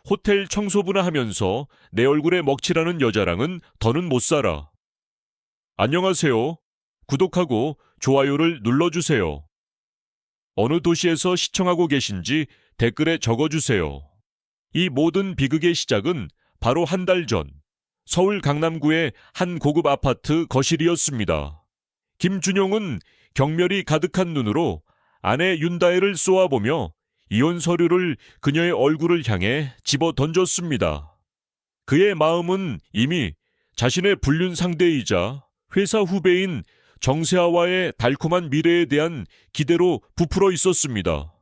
호텔 청소부나 하면서 내 얼굴에 먹칠하는 여자랑은 더는 못 살아. 안녕하세요. 구독하고 좋아요를 눌러주세요. 어느 도시에서 시청하고 계신지 댓글에 적어주세요. 이 모든 비극의 시작은 바로 한 달 전 서울 강남구의 한 고급 아파트 거실이었습니다. 김준용은 경멸이 가득한 눈으로 아내 윤다혜를 쏘아보며 이혼 서류를 그녀의 얼굴을 향해 집어 던졌습니다. 그의 마음은 이미 자신의 불륜 상대이자 회사 후배인 정세아와의 달콤한 미래에 대한 기대로 부풀어 있었습니다.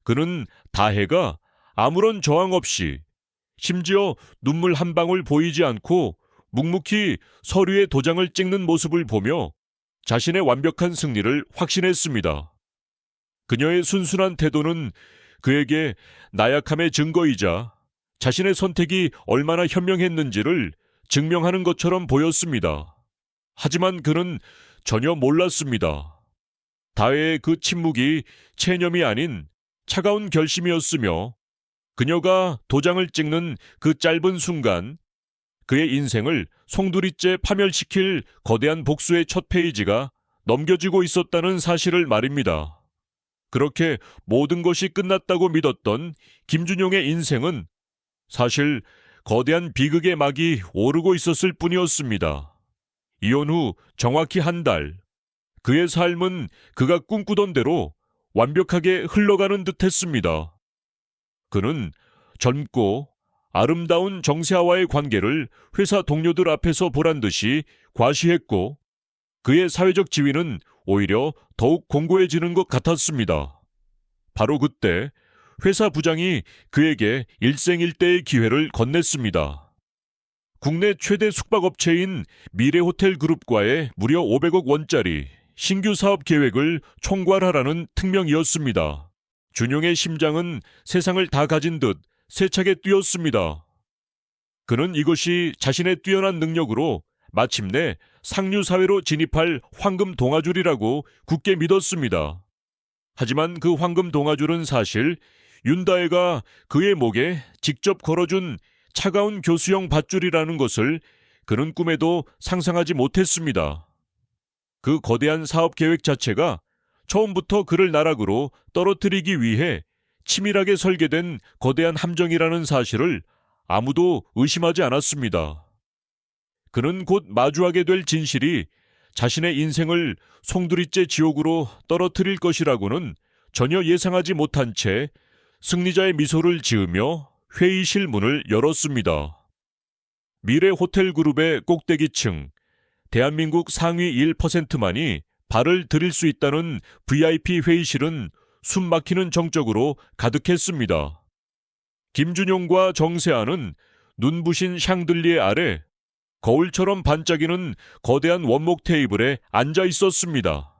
그는 다혜가 아무런 저항 없이, 심지어 눈물 한 방울 보이지 않고 묵묵히 서류에 도장을 찍는 모습을 보며 자신의 완벽한 승리를 확신했습니다. 그녀의 순순한 태도는 그에게 나약함의 증거이자 자신의 선택이 얼마나 현명했는지를 증명하는 것처럼 보였습니다. 하지만 그는 전혀 몰랐습니다. 다혜의 그 침묵이 체념이 아닌 차가운 결심이었으며, 그녀가 도장을 찍는 그 짧은 순간 그의 인생을 송두리째 파멸시킬 거대한 복수의 첫 페이지가 넘겨지고 있었다는 사실을 말입니다. 그렇게 모든 것이 끝났다고 믿었던 김준용의 인생은 사실 거대한 비극의 막이 오르고 있었을 뿐이었습니다. 이혼 후 정확히 한 달, 그의 삶은 그가 꿈꾸던 대로 완벽하게 흘러가는 듯했습니다. 그는 젊고 아름다운 정세아와의 관계를 회사 동료들 앞에서 보란 듯이 과시했고, 그의 사회적 지위는 오히려 더욱 공고해지는 것 같았습니다. 바로 그때 회사 부장이 그에게 일생일대의 기회를 건넸습니다. 국내 최대 숙박업체인 미래호텔그룹과의 무려 500억 원짜리 신규 사업 계획을 총괄하라는 특명이었습니다. 준용의 심장은 세상을 다 가진 듯 세차게 뛰었습니다. 그는 이것이 자신의 뛰어난 능력으로 마침내 상류사회로 진입할 황금 동아줄이라고 굳게 믿었습니다. 하지만 그 황금 동아줄은 사실 윤다혜가 그의 목에 직접 걸어준 차가운 교수형 밧줄이라는 것을 그는 꿈에도 상상하지 못했습니다. 그 거대한 사업 계획 자체가 처음부터 그를 나락으로 떨어뜨리기 위해 치밀하게 설계된 거대한 함정이라는 사실을 아무도 의심하지 않았습니다. 그는 곧 마주하게 될 진실이 자신의 인생을 송두리째 지옥으로 떨어뜨릴 것이라고는 전혀 예상하지 못한 채 승리자의 미소를 지으며 회의실 문을 열었습니다. 미래호텔그룹의 꼭대기층, 대한민국 상위 1%만이 발을 들일 수 있다는 VIP 회의실은 숨 막히는 정적으로 가득했습니다. 김준용과 정세아는 눈부신 샹들리에 아래 거울처럼 반짝이는 거대한 원목 테이블에 앉아 있었습니다.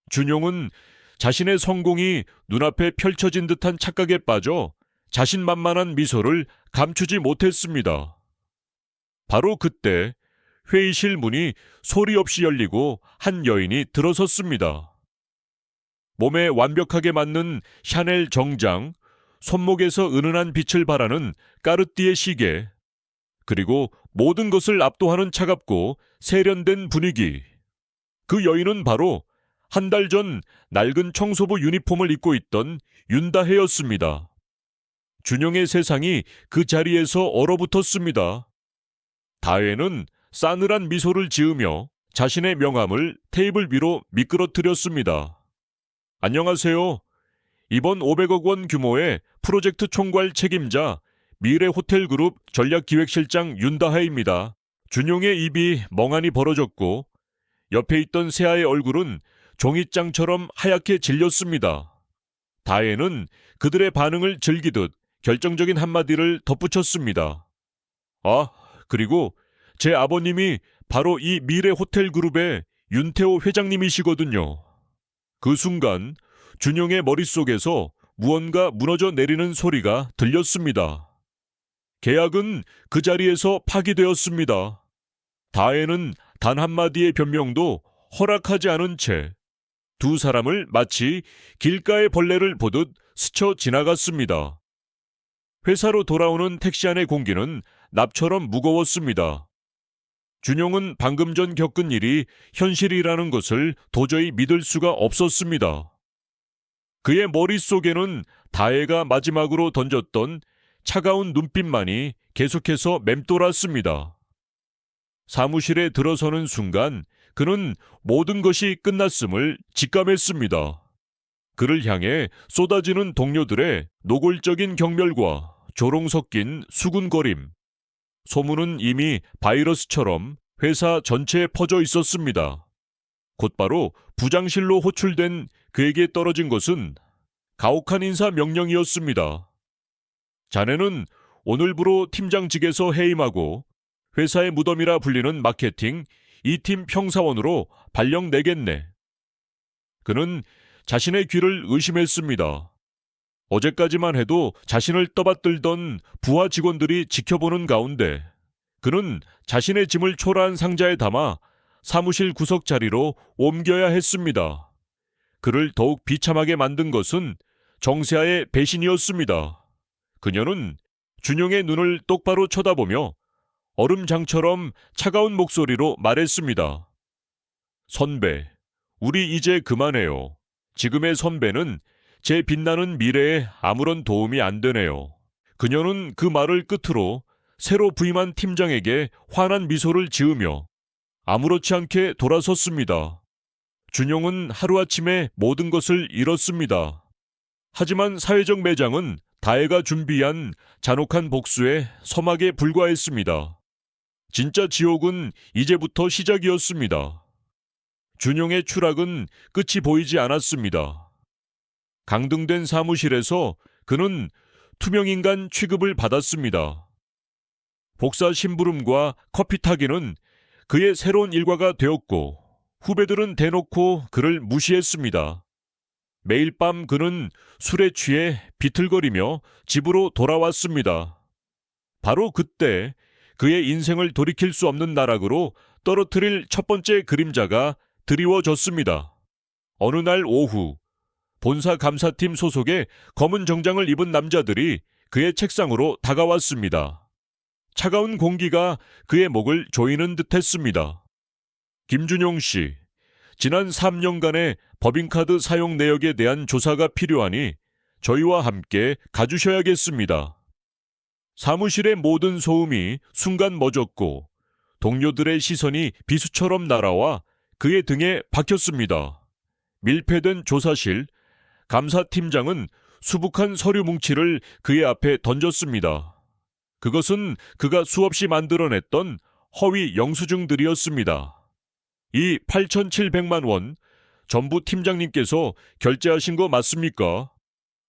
준용은 자신의 성공이 눈앞에 펼쳐진 듯한 착각에 빠져 자신만만한 미소를 감추지 못했습니다. 바로 그때 회의실 문이 소리 없이 열리고 한 여인이 들어섰습니다. 몸에 완벽하게 맞는 샤넬 정장, 손목에서 은은한 빛을 발하는 까르띠에 시계, 그리고 모든 것을 압도하는 차갑고 세련된 분위기. 그 여인은 바로 한 달 전 낡은 청소부 유니폼을 입고 있던 윤다혜였습니다. 준용의 세상이 그 자리에서 얼어붙었습니다. 다혜는 싸늘한 미소를 지으며 자신의 명함을 테이블 위로 미끄러뜨렸습니다. 안녕하세요. 이번 500억 원 규모의 프로젝트 총괄 책임자 미래호텔그룹 전략기획실장 윤다혜입니다. 준용의 입이 멍하니 벌어졌고 옆에 있던 세아의 얼굴은 종이장처럼 하얗게 질렸습니다. 다혜는 그들의 반응을 즐기듯 결정적인 한마디를 덧붙였습니다. 아, 그리고 제 아버님이 바로 이 미래호텔그룹의 윤태호 회장님이시거든요. 그 순간 준용의 머릿속에서 무언가 무너져 내리는 소리가 들렸습니다. 계약은 그 자리에서 파기되었습니다. 다혜는 단 한마디의 변명도 허락하지 않은 채 두 사람을 마치 길가의 벌레를 보듯 스쳐 지나갔습니다. 회사로 돌아오는 택시 안의 공기는 납처럼 무거웠습니다. 준용은 방금 전 겪은 일이 현실이라는 것을 도저히 믿을 수가 없었습니다. 그의 머릿속에는 다혜가 마지막으로 던졌던 차가운 눈빛만이 계속해서 맴돌았습니다. 사무실에 들어서는 순간 그는 모든 것이 끝났음을 직감했습니다. 그를 향해 쏟아지는 동료들의 노골적인 경멸과 조롱 섞인 수군거림. 소문은 이미 바이러스처럼 회사 전체에 퍼져 있었습니다. 곧바로 부장실로 호출된 그에게 떨어진 것은 가혹한 인사 명령이었습니다. 자네는 오늘부로 팀장직에서 해임하고 회사의 무덤이라 불리는 마케팅 2팀 평사원으로 발령내겠네. 그는 자신의 귀를 의심했습니다. 어제까지만 해도 자신을 떠받들던 부하 직원들이 지켜보는 가운데 그는 자신의 짐을 초라한 상자에 담아 사무실 구석 자리로 옮겨야 했습니다. 그를 더욱 비참하게 만든 것은 정세아의 배신이었습니다. 그녀는 준용의 눈을 똑바로 쳐다보며 얼음장처럼 차가운 목소리로 말했습니다. 선배, 우리 이제 그만해요. 지금의 선배는 제 빛나는 미래에 아무런 도움이 안 되네요. 그녀는 그 말을 끝으로 새로 부임한 팀장에게 환한 미소를 지으며 아무렇지 않게 돌아섰습니다. 준용은 하루아침에 모든 것을 잃었습니다. 하지만 사회적 매장은 다혜가 준비한 잔혹한 복수의 서막에 불과했습니다. 진짜 지옥은 이제부터 시작이었습니다. 준용의 추락은 끝이 보이지 않았습니다. 강등된 사무실에서 그는 투명인간 취급을 받았습니다. 복사 심부름과 커피 타기는 그의 새로운 일과가 되었고 후배들은 대놓고 그를 무시했습니다. 매일 밤 그는 술에 취해 비틀거리며 집으로 돌아왔습니다. 바로 그때 그의 인생을 돌이킬 수 없는 나락으로 떨어뜨릴 첫 번째 그림자가 드리워졌습니다. 어느 날 오후 본사 감사팀 소속의 검은 정장을 입은 남자들이 그의 책상으로 다가왔습니다. 차가운 공기가 그의 목을 조이는 듯했습니다. 김준용 씨, 지난 3년간의 법인카드 사용 내역에 대한 조사가 필요하니 저희와 함께 가주셔야겠습니다. 사무실의 모든 소음이 순간 멎었고 동료들의 시선이 비수처럼 날아와 그의 등에 박혔습니다. 밀폐된 조사실, 감사팀장은 수북한 서류 뭉치를 그의 앞에 던졌습니다. 그것은 그가 수없이 만들어냈던 허위 영수증들이었습니다. 이 8,700만 원 전부 팀장님께서 결제하신 거 맞습니까?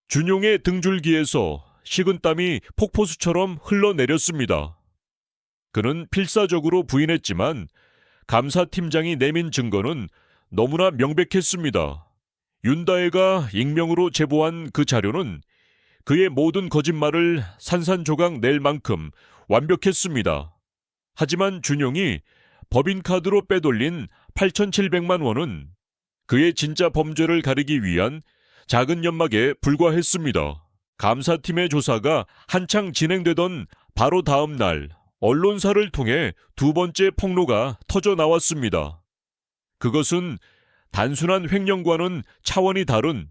준용의 등줄기에서 식은땀이 폭포수처럼 흘러내렸습니다. 그는 필사적으로 부인했지만 감사팀장이 내민 증거는 너무나 명백했습니다. 윤다혜가 익명으로 제보한 그 자료는 그의 모든 거짓말을 산산조각 낼 만큼 완벽했습니다. 하지만 준용이 법인카드로 빼돌린 8,700만 원은 그의 진짜 범죄를 가리기 위한 작은 연막에 불과했습니다. 감사팀의 조사가 한창 진행되던 바로 다음 날 언론사를 통해 두 번째 폭로가 터져 나왔습니다. 그것은 단순한 횡령과는 차원이 다른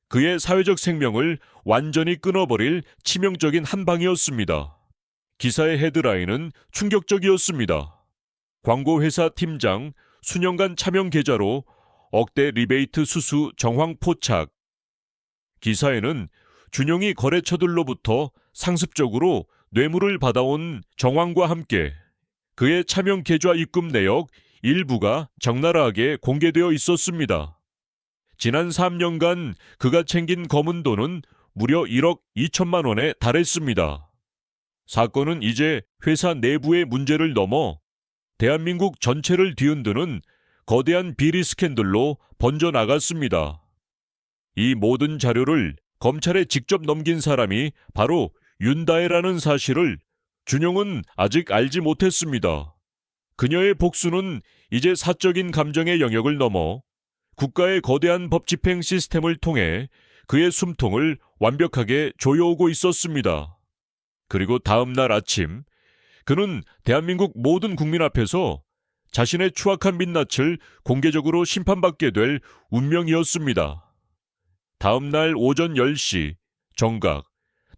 그의 사회적 생명을 완전히 끊어버릴 치명적인 한 방이었습니다. 기사의 헤드라인은 충격적이었습니다. 광고회사 팀장 수년간 차명 계좌로 억대 리베이트 수수 정황 포착. 기사에는 준용이 거래처들로부터 상습적으로 뇌물을 받아온 정황과 함께 그의 차명 계좌 입금 내역 일부가 적나라하게 공개되어 있었습니다. 지난 3년간 그가 챙긴 검은 돈은 무려 1억 2천만 원에 달했습니다. 사건은 이제 회사 내부의 문제를 넘어 대한민국 전체를 뒤흔드는 거대한 비리 스캔들로 번져나갔습니다. 이 모든 자료를 검찰에 직접 넘긴 사람이 바로 윤다혜라는 사실을 준용은 아직 알지 못했습니다. 그녀의 복수는 이제 사적인 감정의 영역을 넘어 국가의 거대한 법 집행 시스템을 통해 그의 숨통을 완벽하게 조여오고 있었습니다. 그리고 다음 날 아침 그는 대한민국 모든 국민 앞에서 자신의 추악한 민낯을 공개적으로 심판받게 될 운명이었습니다. 다음 날 오전 10시 정각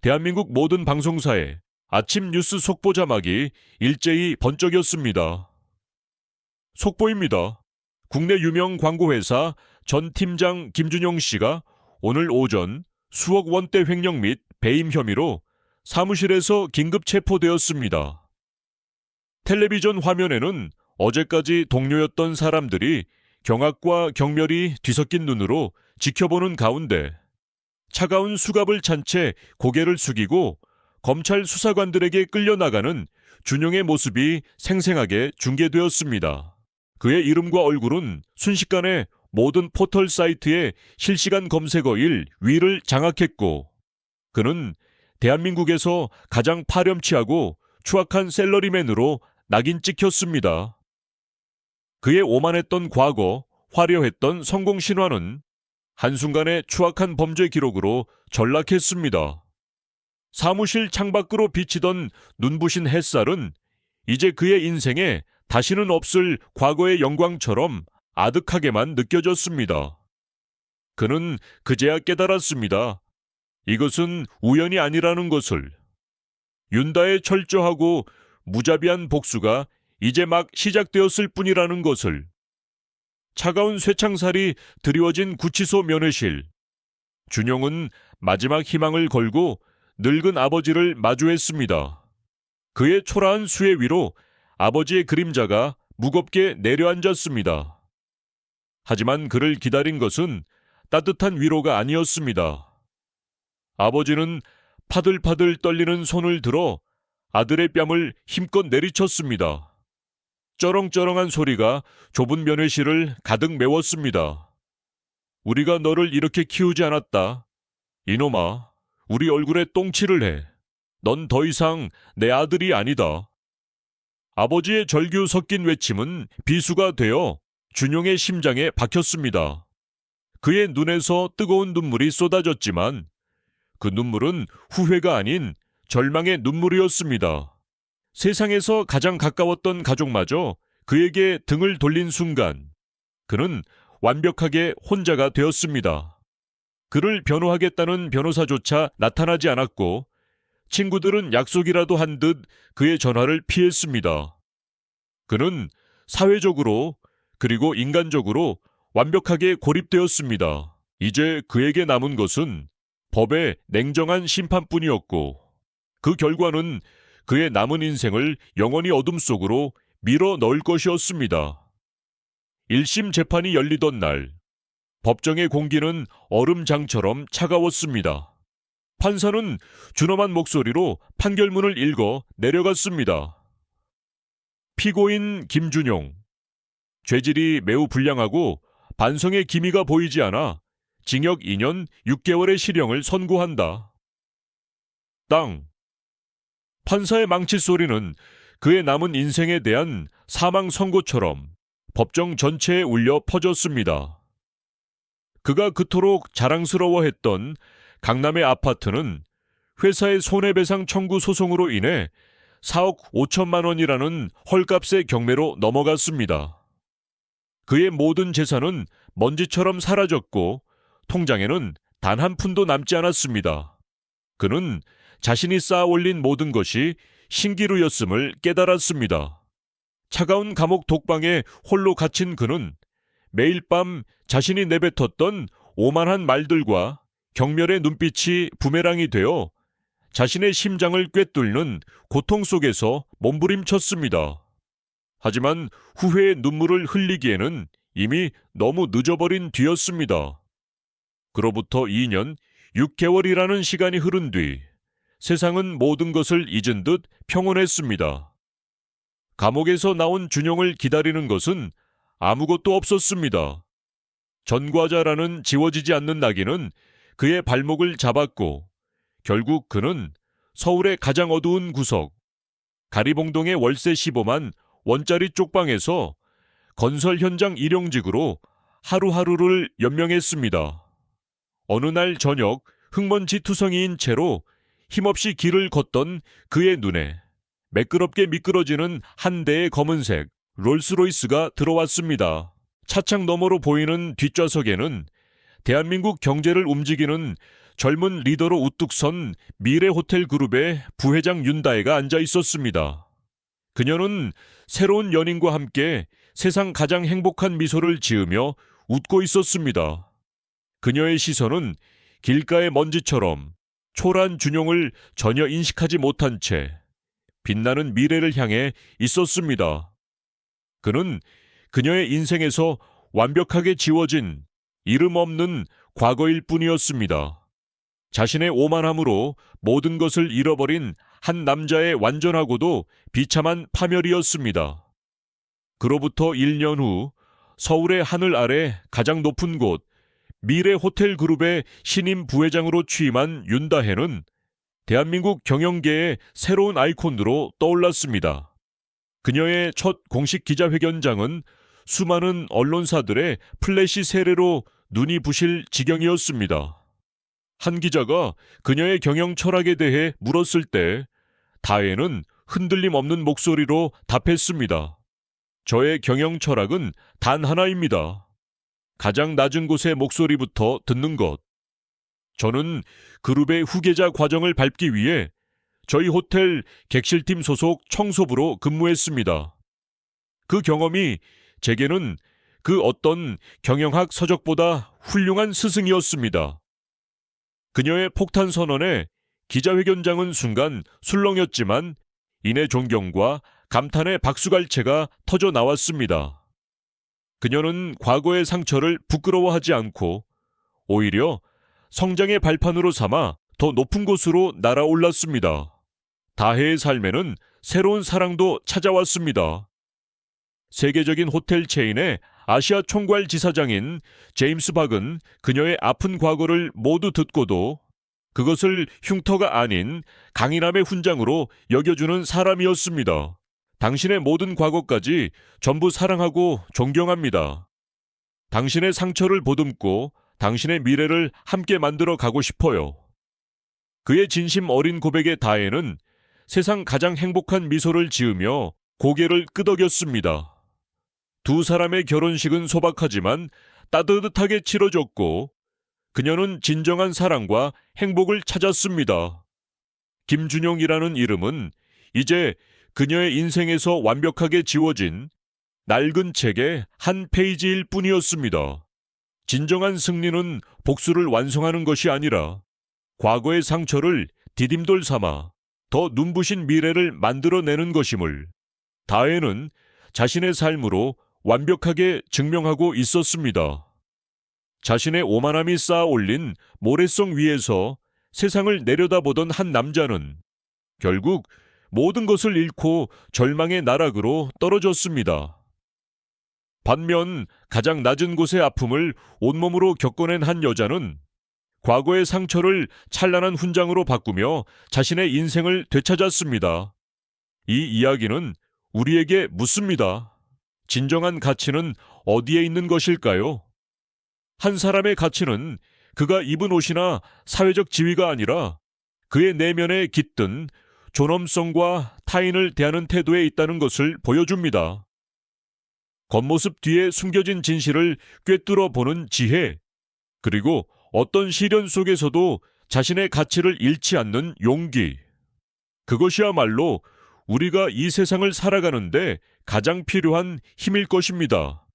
대한민국 모든 방송사에 아침 뉴스 속보 자막이 일제히 번쩍였습니다. 속보입니다. 국내 유명 광고회사 전 팀장 김준용 씨가 오늘 오전 수억 원대 횡령 및 배임 혐의로 사무실에서 긴급 체포되었습니다. 텔레비전 화면에는 어제까지 동료였던 사람들이 경악과 경멸이 뒤섞인 눈으로 지켜보는 가운데 차가운 수갑을 찬 채 고개를 숙이고 검찰 수사관들에게 끌려나가는 준용의 모습이 생생하게 중계되었습니다. 그의 이름과 얼굴은 순식간에 모든 포털 사이트의 실시간 검색어 1위를 장악했고 그는 대한민국에서 가장 파렴치하고 추악한 셀러리맨으로 낙인 찍혔습니다. 그의 오만했던 과거, 화려했던 성공 신화는 한순간의 추악한 범죄 기록으로 전락했습니다. 사무실 창밖으로 비치던 눈부신 햇살은 이제 그의 인생에 다시는 없을 과거의 영광처럼 아득하게만 느껴졌습니다. 그는 그제야 깨달았습니다. 이것은 우연이 아니라는 것을. 윤다의 철저하고 무자비한 복수가 이제 막 시작되었을 뿐이라는 것을. 차가운 쇠창살이 드리워진 구치소 면회실. 준용은 마지막 희망을 걸고 늙은 아버지를 마주했습니다. 그의 초라한 수해 위로 아버지의 그림자가 무겁게 내려앉았습니다. 하지만 그를 기다린 것은 따뜻한 위로가 아니었습니다. 아버지는 파들파들 떨리는 손을 들어 아들의 뺨을 힘껏 내리쳤습니다. 쩌렁쩌렁한 소리가 좁은 면회실을 가득 메웠습니다. 우리가 너를 이렇게 키우지 않았다. 이놈아, 우리 얼굴에 똥칠을 해. 넌 더 이상 내 아들이 아니다. 아버지의 절규 섞인 외침은 비수가 되어 준용의 심장에 박혔습니다. 그의 눈에서 뜨거운 눈물이 쏟아졌지만 그 눈물은 후회가 아닌 절망의 눈물이었습니다. 세상에서 가장 가까웠던 가족마저 그에게 등을 돌린 순간 그는 완벽하게 혼자가 되었습니다. 그를 변호하겠다는 변호사조차 나타나지 않았고 친구들은 약속이라도 한 듯 그의 전화를 피했습니다. 그는 사회적으로 그리고 인간적으로 완벽하게 고립되었습니다. 이제 그에게 남은 것은 법의 냉정한 심판뿐이었고 그 결과는 그의 남은 인생을 영원히 어둠 속으로 밀어 넣을 것이었습니다. 1심 재판이 열리던 날, 법정의 공기는 얼음장처럼 차가웠습니다. 판사는 준엄한 목소리로 판결문을 읽어 내려갔습니다. 피고인 김준용, 죄질이 매우 불량하고 반성의 기미가 보이지 않아 징역 2년 6개월의 실형을 선고한다. 땅. 판사의 망치 소리는 그의 남은 인생에 대한 사망 선고처럼 법정 전체에 울려 퍼졌습니다. 그가 그토록 자랑스러워했던 강남의 아파트는 회사의 손해배상 청구 소송으로 인해 4억 5천만 원이라는 헐값의 경매로 넘어갔습니다. 그의 모든 재산은 먼지처럼 사라졌고 통장에는 단 한 푼도 남지 않았습니다. 그는 자신이 쌓아 올린 모든 것이 신기루였음을 깨달았습니다. 차가운 감옥 독방에 홀로 갇힌 그는 매일 밤 자신이 내뱉었던 오만한 말들과 경멸의 눈빛이 부메랑이 되어 자신의 심장을 꿰뚫는 고통 속에서 몸부림쳤습니다. 하지만 후회의 눈물을 흘리기에는 이미 너무 늦어버린 뒤였습니다. 그로부터 2년 6개월이라는 시간이 흐른 뒤 세상은 모든 것을 잊은 듯 평온했습니다. 감옥에서 나온 준용을 기다리는 것은 아무것도 없었습니다. 전과자라는 지워지지 않는 낙인은 그의 발목을 잡았고 결국 그는 서울의 가장 어두운 구석 가리봉동의 월세 15만 원짜리 쪽방에서 건설 현장 일용직으로 하루하루를 연명했습니다. 어느 날 저녁 흙먼지 투성이인 채로 힘없이 길을 걷던 그의 눈에 매끄럽게 미끄러지는 한 대의 검은색 롤스로이스가 들어왔습니다. 차창 너머로 보이는 뒷좌석에는 대한민국 경제를 움직이는 젊은 리더로 우뚝 선 미래호텔그룹의 부회장 윤다혜가 앉아 있었습니다. 그녀는 새로운 연인과 함께 세상 가장 행복한 미소를 지으며 웃고 있었습니다. 그녀의 시선은 길가의 먼지처럼 초라한 준용을 전혀 인식하지 못한 채 빛나는 미래를 향해 있었습니다. 그는 그녀의 인생에서 완벽하게 지워진 이름 없는 과거일 뿐이었습니다. 자신의 오만함으로 모든 것을 잃어버린 한 남자의 완전하고도 비참한 파멸이었습니다. 그로부터 1년 후 서울의 하늘 아래 가장 높은 곳 미래호텔그룹의 신임 부회장으로 취임한 윤다혜는 대한민국 경영계의 새로운 아이콘으로 떠올랐습니다. 그녀의 첫 공식 기자회견장은 수많은 언론사들의 플래시 세례로 눈이 부실 지경이었습니다. 한 기자가 그녀의 경영 철학에 대해 물었을 때 다혜는 흔들림 없는 목소리로 답했습니다. 저의 경영 철학은 단 하나입니다. 가장 낮은 곳의 목소리부터 듣는 것. 저는 그룹의 후계자 과정을 밟기 위해 저희 호텔 객실팀 소속 청소부로 근무했습니다. 그 경험이 제게는 그 어떤 경영학 서적보다 훌륭한 스승이었습니다. 그녀의 폭탄 선언에 기자회견장은 순간 술렁였지만 이내 존경과 감탄의 박수갈채가 터져 나왔습니다. 그녀는 과거의 상처를 부끄러워하지 않고 오히려 성장의 발판으로 삼아 더 높은 곳으로 날아올랐습니다. 다혜의 삶에는 새로운 사랑도 찾아왔습니다. 세계적인 호텔 체인의 아시아 총괄 지사장인 제임스 박은 그녀의 아픈 과거를 모두 듣고도 그것을 흉터가 아닌 강인함의 훈장으로 여겨주는 사람이었습니다. 당신의 모든 과거까지 전부 사랑하고 존경합니다. 당신의 상처를 보듬고 당신의 미래를 함께 만들어 가고 싶어요. 그의 진심 어린 고백에 다혜는 세상 가장 행복한 미소를 지으며 고개를 끄덕였습니다. 두 사람의 결혼식은 소박하지만 따뜻하게 치러졌고 그녀는 진정한 사랑과 행복을 찾았습니다. 김준용이라는 이름은 이제 그녀의 인생에서 완벽하게 지워진 낡은 책의 한 페이지일 뿐이었습니다. 진정한 승리는 복수를 완성하는 것이 아니라 과거의 상처를 디딤돌 삼아 더 눈부신 미래를 만들어내는 것임을 다혜는 자신의 삶으로 완벽하게 증명하고 있었습니다. 자신의 오만함이 쌓아 올린 모래성 위에서 세상을 내려다보던 한 남자는 결국 모든 것을 잃고 절망의 나락으로 떨어졌습니다. 반면 가장 낮은 곳의 아픔을 온몸으로 겪어낸 한 여자는 과거의 상처를 찬란한 훈장으로 바꾸며 자신의 인생을 되찾았습니다. 이 이야기는 우리에게 묻습니다. 진정한 가치는 어디에 있는 것일까요? 한 사람의 가치는 그가 입은 옷이나 사회적 지위가 아니라 그의 내면에 깃든 존엄성과 타인을 대하는 태도에 있다는 것을 보여줍니다. 겉모습 뒤에 숨겨진 진실을 꿰뚫어 보는 지혜, 그리고 어떤 시련 속에서도 자신의 가치를 잃지 않는 용기. 그것이야말로 우리가 이 세상을 살아가는데 가장 필요한 힘일 것입니다.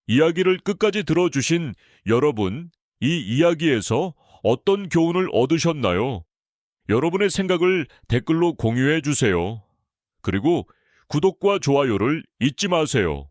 이야기를 끝까지 들어주신 여러분, 이 이야기에서 어떤 교훈을 얻으셨나요? 여러분의 생각을 댓글로 공유해 주세요. 그리고 구독과 좋아요를 잊지 마세요.